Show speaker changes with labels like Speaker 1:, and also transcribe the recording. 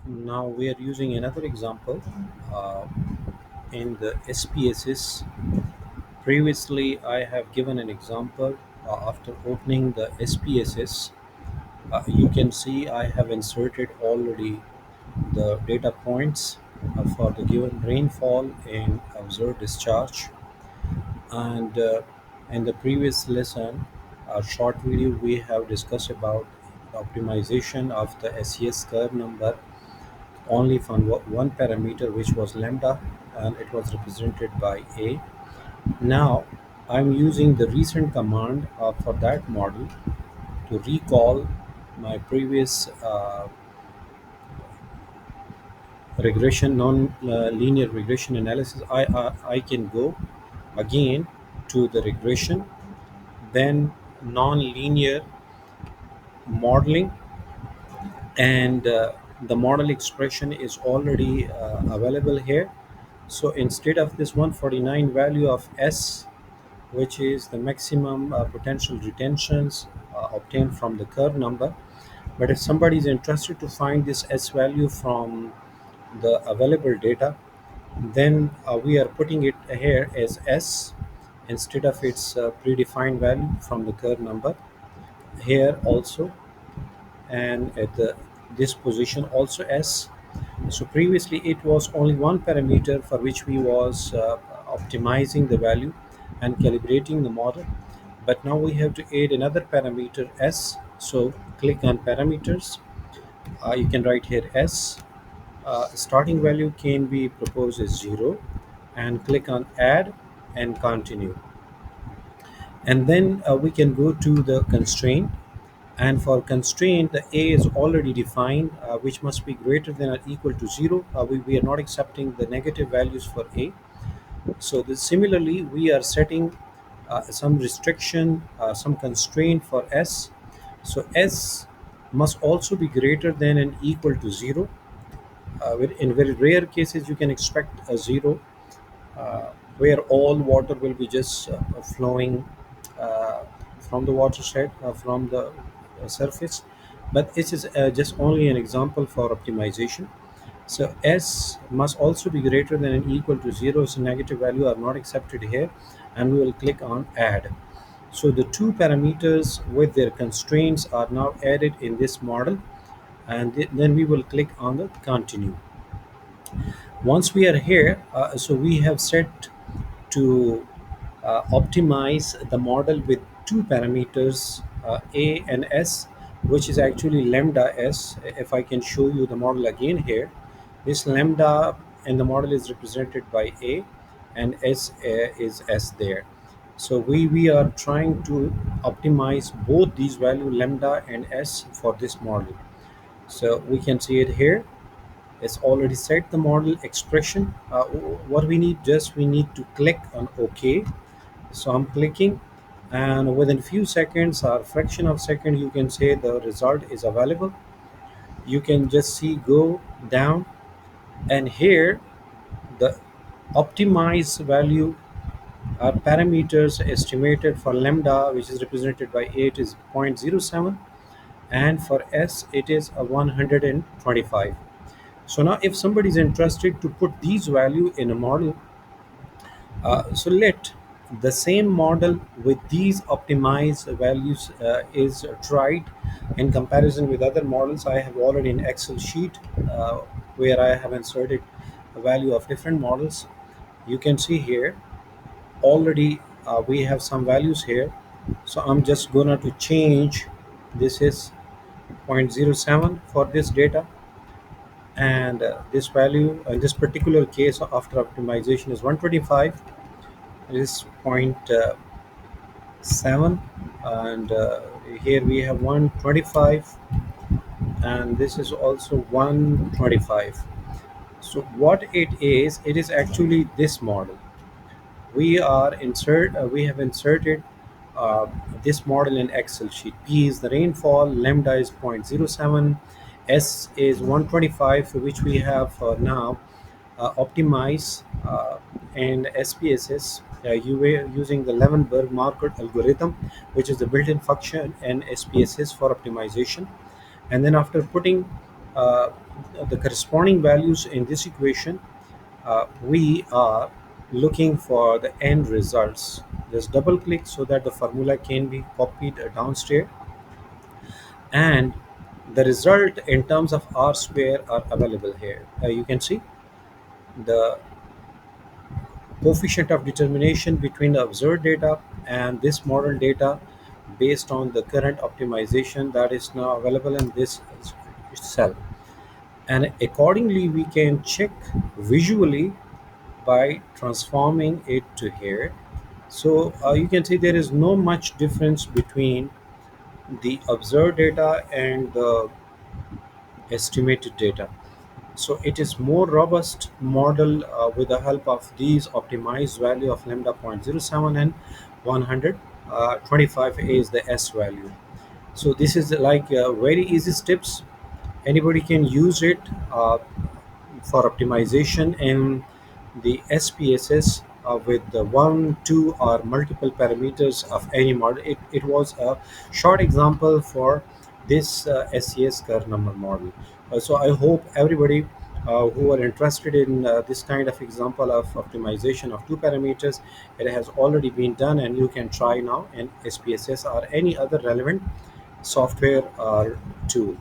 Speaker 1: Now we are using another example uh, in the SPSS. Previously, I have given an example after opening the SPSS. You can see I have inserted already the data points for the given rainfall and observed discharge. And in the previous lesson, a short video, we have discussed about optimization of the SES curve number only from one parameter, which was lambda, and it was represented by a. Now I'm using the recent command for that model to recall my previous regression, non-linear regression analysis. I can go again to the regression, then non-linear modeling, and the model expression is already available here. So instead of this 149 value of S, which is the maximum potential retentions obtained from the curve number, but if somebody is interested to find this S value from the available data, then we are putting it here as S instead of its predefined value from the curve number. Here also, and at this position also S. So previously it was only one parameter for which we was optimizing the value and calibrating the model, but now we have to add another parameter S. So click on parameters. You can write here S. Starting value can be proposed as 0, and click on add and continue. And then we can go to the constraint, and for constraint the a is already defined, which must be greater than or equal to 0. We are not accepting the negative values for a. So similarly we are setting some restriction, some constraint for s. So s must also be greater than and equal to 0. In very rare cases you can expect a 0, where all water will be just flowing uh, from the watershed, from the surface. But this is just only an example for optimization. So S must also be greater than and equal to 0, so negative value are not accepted here, and we will click on add. So the two parameters with their constraints are now added in this model, and then we will click on the continue. Once we are here, so we have set to optimize the model with two parameters, a and s, which is actually lambda s. If I can show you the model again here, this lambda in the model is represented by a, and s is s there. So we are trying to optimize both these value lambda and s for this model. So we can see it here. It's already set the model expression. What we need, just we need to click on OK. So I'm clicking, and within few seconds or fraction of second, you can say the result is available. You can just see go down, and here the optimized value parameters estimated for lambda, which is represented by 8, is 0.07, and for s it is a 125. So now if somebody is interested to put these value in a model, so let the same model with these optimized values is tried in comparison with other models. I have already an Excel sheet where I have inserted a value of different models. You can see here already we have some values here. So I'm just gonna to change. This is zero point zero 0.07 for this data, and this value in this particular case after optimization is 125. It is zero point 0.7, and here we have 125, and this is also 125. So what it is actually this model. We have inserted uh, this model in Excel sheet. P is the rainfall, lambda is 0.07, S is 125, which we have now optimize, and SPSS, you were using the Levenberg market algorithm, which is the built-in function in SPSS for optimization. And then after putting uh, the corresponding values in this equation, we are looking for the end results. Just double click so that the formula can be copied downstairs, and the result in terms of r square are available here. You can see the coefficient of determination between the observed data and this model data based on the current optimization that is now available in this cell. And accordingly, we can check visually by transforming it to here. So you can see there is no much difference between the observed data and the estimated data. So it is more robust model with the help of these optimized value of lambda 0.07 and 125 is the S value. So this is like very easy steps. Anybody can use it for optimization in the SPSS with the one, two, or multiple parameters of any model. It was a short example for this SES curve number model. So I hope everybody who are interested in this kind of example of optimization of two parameters, it has already been done and you can try now in SPSS or any other relevant software or tool.